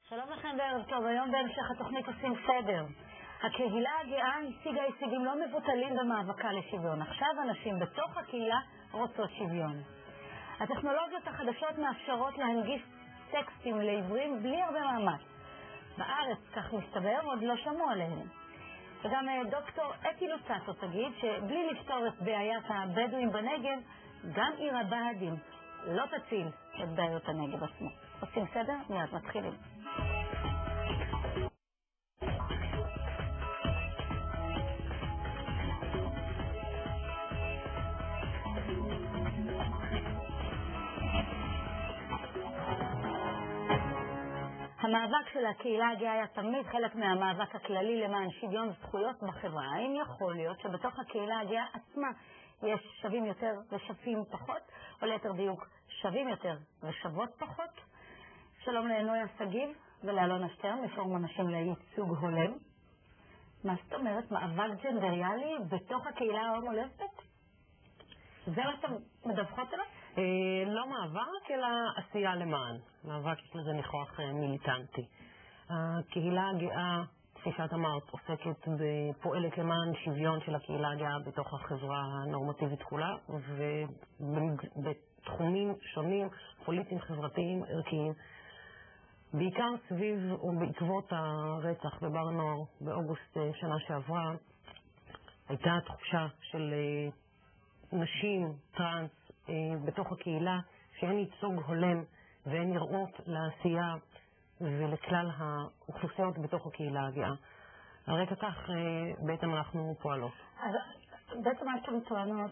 שלום לכם וערב טוב, היום בהמשך התוכנית עושים סדר. הקהילה הגאה השיגה הישגים לא מבוטלים במאבקה לשוויון. עכשיו אנשים בתוך הקהילה רוצות שוויון. הטכנולוגיות החדשות מאפשרות להנגיש טקסטים לעברים בלי הרבה מאמץ. בארץ, כך מסתבר, עוד לא שמעו עליהם. וגם דוקטור אתי לוצטו תגיד שבלי לפתור את בעיית הבדואים בנגב, גם עיר הבה"דים לא תציל את בעיות הנגב עצמו. עושים סדר? מיד מתחילים. המאבק של הקהילה הגאה היה תמיד חלק מהמאבק הכללי למען שוויון זכויות בחברה. האם יכול להיות שבתוך הקהילה הגאה עצמה יש שווים יותר ושווים פחות, או ליתר דיוק שווים יותר ושוות פחות? שלום לנויה סגיב ולאלונה שטרן, מפורום אנשים לייצוג הולם. מה זאת אומרת, מאבק ג'נדריאלי בתוך הקהילה ההומו-לסבית? זה מה שאתם מדווחות עליו? לא מאבק, אלא עשייה למען. מאבק יש לזה ניחוח מיליטנטי. הקהילה הגאה, כפי שאת אמרת, עוסקת ופועלת למען שוויון של הקהילה הגאה בתוך החברה הנורמטיבית כולה, ובתחומים שונים, פוליטיים, חברתיים, ערכיים. בעיקר סביב ובעקבות הרצח בבר נוער באוגוסט שנה שעברה, הייתה תחושה של נשים, טרנס, בתוך הקהילה, שאין ייצוג הולם ואין נראות לעשייה ולכלל האוכלוסיות בתוך הקהילה הגאה. על רקע כך בעצם אנחנו פועלות. אז בעצם מה שאתם טוענות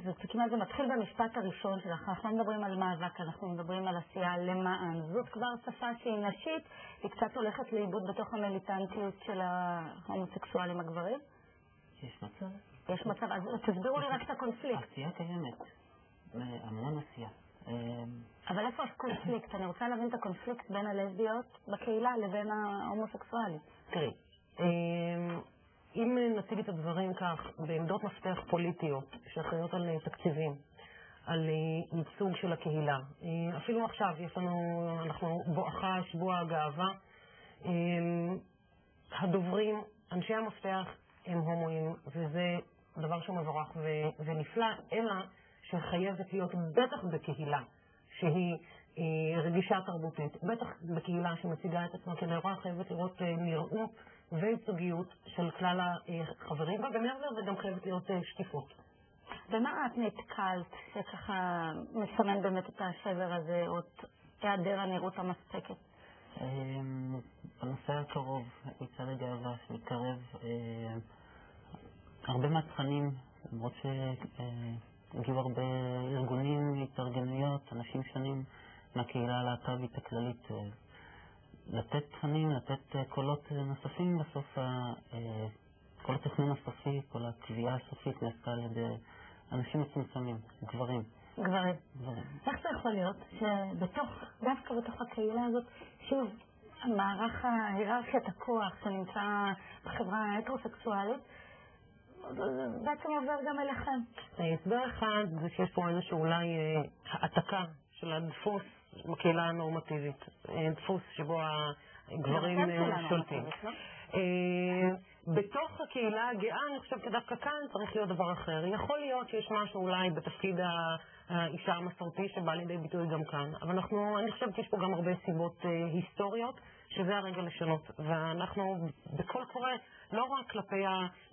זה כמעט זה מתחיל במשפט הראשון שלך. אנחנו לא מדברים על מאבק, אנחנו מדברים על עשייה למען. זאת כבר שפה שהיא נשית, היא קצת הולכת לאיבוד בתוך המיליטנטיות של ההומוסקסואלים הגברים? יש מצב. יש מצב, אז תסבירו לי רק את הקונפליקט. עשייה קיימת. המון עשייה. אבל איפה הקונפליקט? אני רוצה להבין את הקונפליקט בין הלסביות בקהילה לבין ההומוסקסואלים. תראי, אם נציג את הדברים כך, בעמדות מפתח פוליטיות שאחראיות על תקציבים, על ייצוג של הקהילה, אפילו עכשיו אנחנו בואכה שבוע הגאווה, הדוברים, אנשי המפתח הם הומואים, וזה דבר שהוא מבורך ונפלא, אלא שחייבת להיות בטח בקהילה שהיא רגישה תרבותית, בטח בקהילה שמציגה את עצמה כנראה, חייבת לראות נראות וייצוגיות של כלל החברים בה, וגם חייבת להיות שקיפות. ומה את נתקלת שככה מסמן באמת את השבר הזה, או את היעדר הנראות המספקת? בנושא הקרוב, מצעד הגאווה שמתקרב, הרבה מהתכנים, למרות הגיעו הרבה ארגונים, התארגנויות, אנשים שונים מהקהילה הלהט"בית הכללית, לתת תכנים, לתת קולות נוספים בסוף, כל התכנון הסופי, כל הקביעה הסופית נעשתה על ידי אנשים מצומצמים, גברים. גברים. איך זה יכול להיות דווקא בתוך הקהילה הזאת, שוב, מערך ההיררכיית הכוח שנמצא בחברה ההטרוסקסואלית, בעצם עובר גם אליכם. הסבר אחד זה שיש פה איזשהו אולי העתקה של הדפוס בקהילה הנורמטיבית. דפוס שבו הגברים שולטים. בתוך הקהילה הגאה, אני חושבת שדווקא כאן צריך להיות דבר אחר. יכול להיות שיש משהו אולי בתפקיד האישה המסורתי שבא לידי ביטוי גם כאן. אבל אני חושבת שיש פה גם הרבה סיבות היסטוריות שזה הרגע לשנות. ואנחנו בכל קורא לא רק כלפי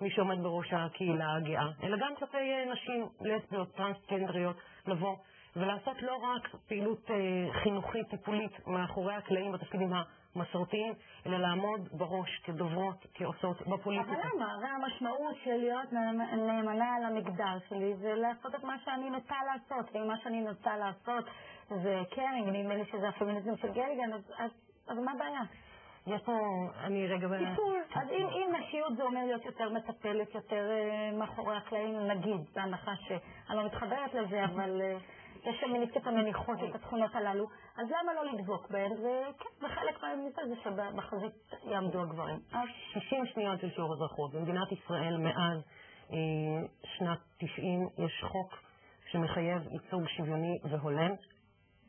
מי שעומד בראש הקהילה הגאה, אלא גם כלפי נשים לסביות, טרנסג'נדריות, לבוא ולעשות לא רק פעילות חינוכית, טיפולית מאחורי הקלעים בתפקידים המסורתיים, אלא לעמוד בראש כדוברות, כעושות בפוליטיקה. אבל למה? הרי המשמעות של להיות נאמנה על המגדר שלי זה לעשות את מה שאני נוטה לעשות, ואם מה שאני נוטה לעשות זה קרינג, נדמה לי שזה הפמיניזם של גליגן, אז מה הבעיה? יש פה, אני רגע... טיפול. אז אם נשיות זה אומר להיות יותר מטפלת, יותר מאחורי הקלעים, נגיד, בהנחה שאני לא מתחברת לזה, אבל יש פמיניסטיות המניחות את התכונות הללו, אז למה לא לדבוק בהן? וכן, וחלק מהן זה שבחזית יעמדו הגברים. 60 שניות של שיעור אזרחות. במדינת ישראל מאז שנת 90 יש חוק שמחייב ייצוג שוויוני והולם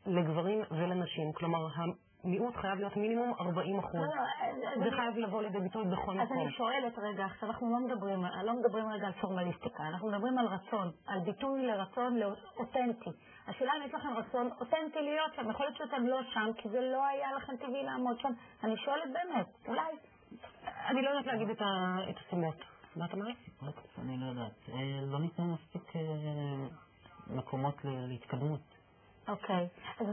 לגברים ולנשים. כלומר, מיעוט חייב להיות מינימום 40%. זה חייב לבוא לידי ביטוי בכל מקום. אז אני שואלת רגע, עכשיו אנחנו לא מדברים רגע על פורמליסטיקה, אנחנו מדברים על רצון, על ביטוי לרצון אותנטי. השאלה אם יש לכם רצון אותנטי להיות שם, יכול להיות שאתם לא שם, כי זה לא היה לכם טבעי לעמוד שם. אני שואלת באמת, אולי... אני לא יודעת להגיד את הסימות. מה אתה אומרת? אני לא יודעת. לא ניתן מספיק מקומות להתקדמות. אוקיי. אז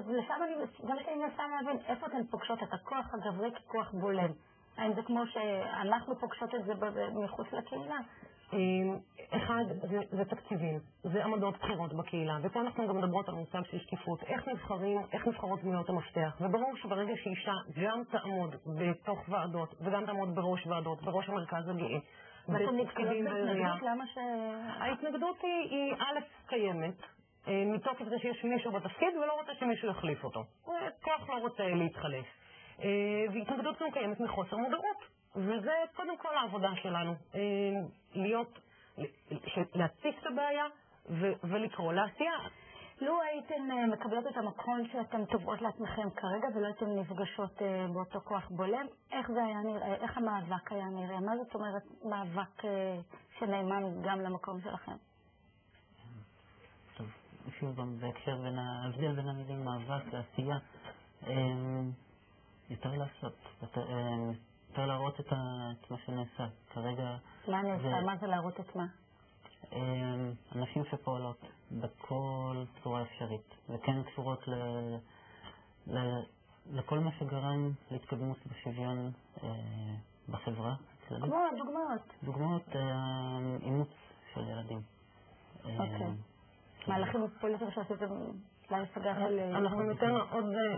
לשם זה מה שאני מנסה להבין, איפה אתן פוגשות את הכוח הגברי ככוח בולם? האם זה כמו שאנחנו פוגשות את זה מחוץ לקהילה? אחד, זה תקציבים, זה עמדות בחירות בקהילה, ופה אנחנו גם מדברות על מושג של שקיפות, איך נבחרות דמויות המפתח, וברור שברגע שאישה גם תעמוד בתוך ועדות, וגם תעמוד בראש ועדות, בראש המרכז הגאה, ואתם נתקלות בהתנגדות, למה ההתנגדות היא א' קיימת, מתוקף זה שיש מישהו בתפקיד ולא רוצה שמישהו יחליף אותו. כוח לא רוצה להתחלף. והתנגדות גם קיימת מחוסר מודעות. וזה קודם כל העבודה שלנו. להציף את הבעיה ולקרוא לעשייה. לו הייתם מקבלות את המקום שאתם תובעות לעצמכם כרגע ולא הייתם נפגשות באותו כוח בולם, איך זה היה נראה? איך המאבק היה נראה? מה זאת אומרת מאבק שנאמן גם למקום שלכם? טוב, שוב גם בהקשר בין ההבדל בין המילים מאבק לעשייה, יותר לעשות, יותר להראות את מה שנעשה. כרגע... מה נעשה? מה זה להראות את מה? אנשים שפועלות בכל צורה אפשרית, וכן קשורות לכל מה שגרם להתקדמות בשוויון בחברה. כמו דוגמאות. דוגמאות אימוץ של ילדים. אוקיי. מהלכים פוליטיים שעשיתם להשגה של... אנחנו ניתן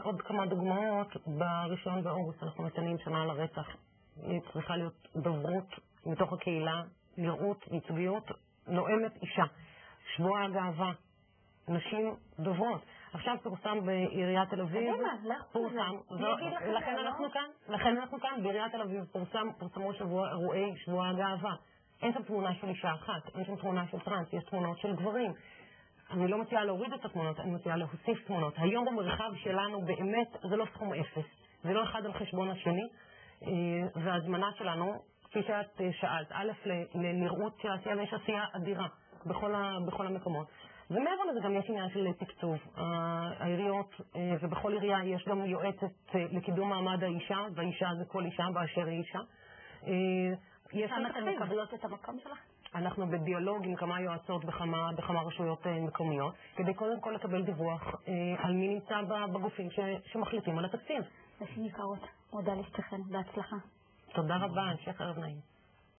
עוד כמה דוגמאות. בראשון באוגוסט אנחנו מציינים שנה לרצח. צריכה להיות דוברות מתוך הקהילה, נראות, ייצוגיות, נואמת אישה. שבוע הגאווה, נשים דוברות. עכשיו פורסם בעיריית תל אביב. פורסם. לכן אנחנו כאן. בעיריית תל אביב פורסמו אירועי שבוע הגאווה. אין שם תמונה של אישה אחת, אין שם תמונה של טרנס, יש תמונות של גברים. אני לא מציעה להוריד את התמונות, אני מציעה להוסיף תמונות. היום במרחב שלנו באמת זה לא סכום אפס. זה לא אחד על חשבון השני. והזמנה שלנו, כפי שאת שאלת, א', לנראות של העשייה, ויש עשייה אדירה בכל המקומות. ומעבר לזה גם יש עניין של תקצוב. העיריות, ובכל עירייה יש גם יועצת לקידום מעמד האישה, והאישה זה כל אישה באשר היא אישה. שם אתם מקבלות את המקום שלך? אנחנו בדיאלוג עם כמה יועצות בכמה רשויות מקומיות, כדי קודם כל לקבל דיווח על מי נמצא בגופים שמחליטים על התקציב. נשים יקרות, מודה לשתכן, בהצלחה. תודה רבה, המשך ערב נעים.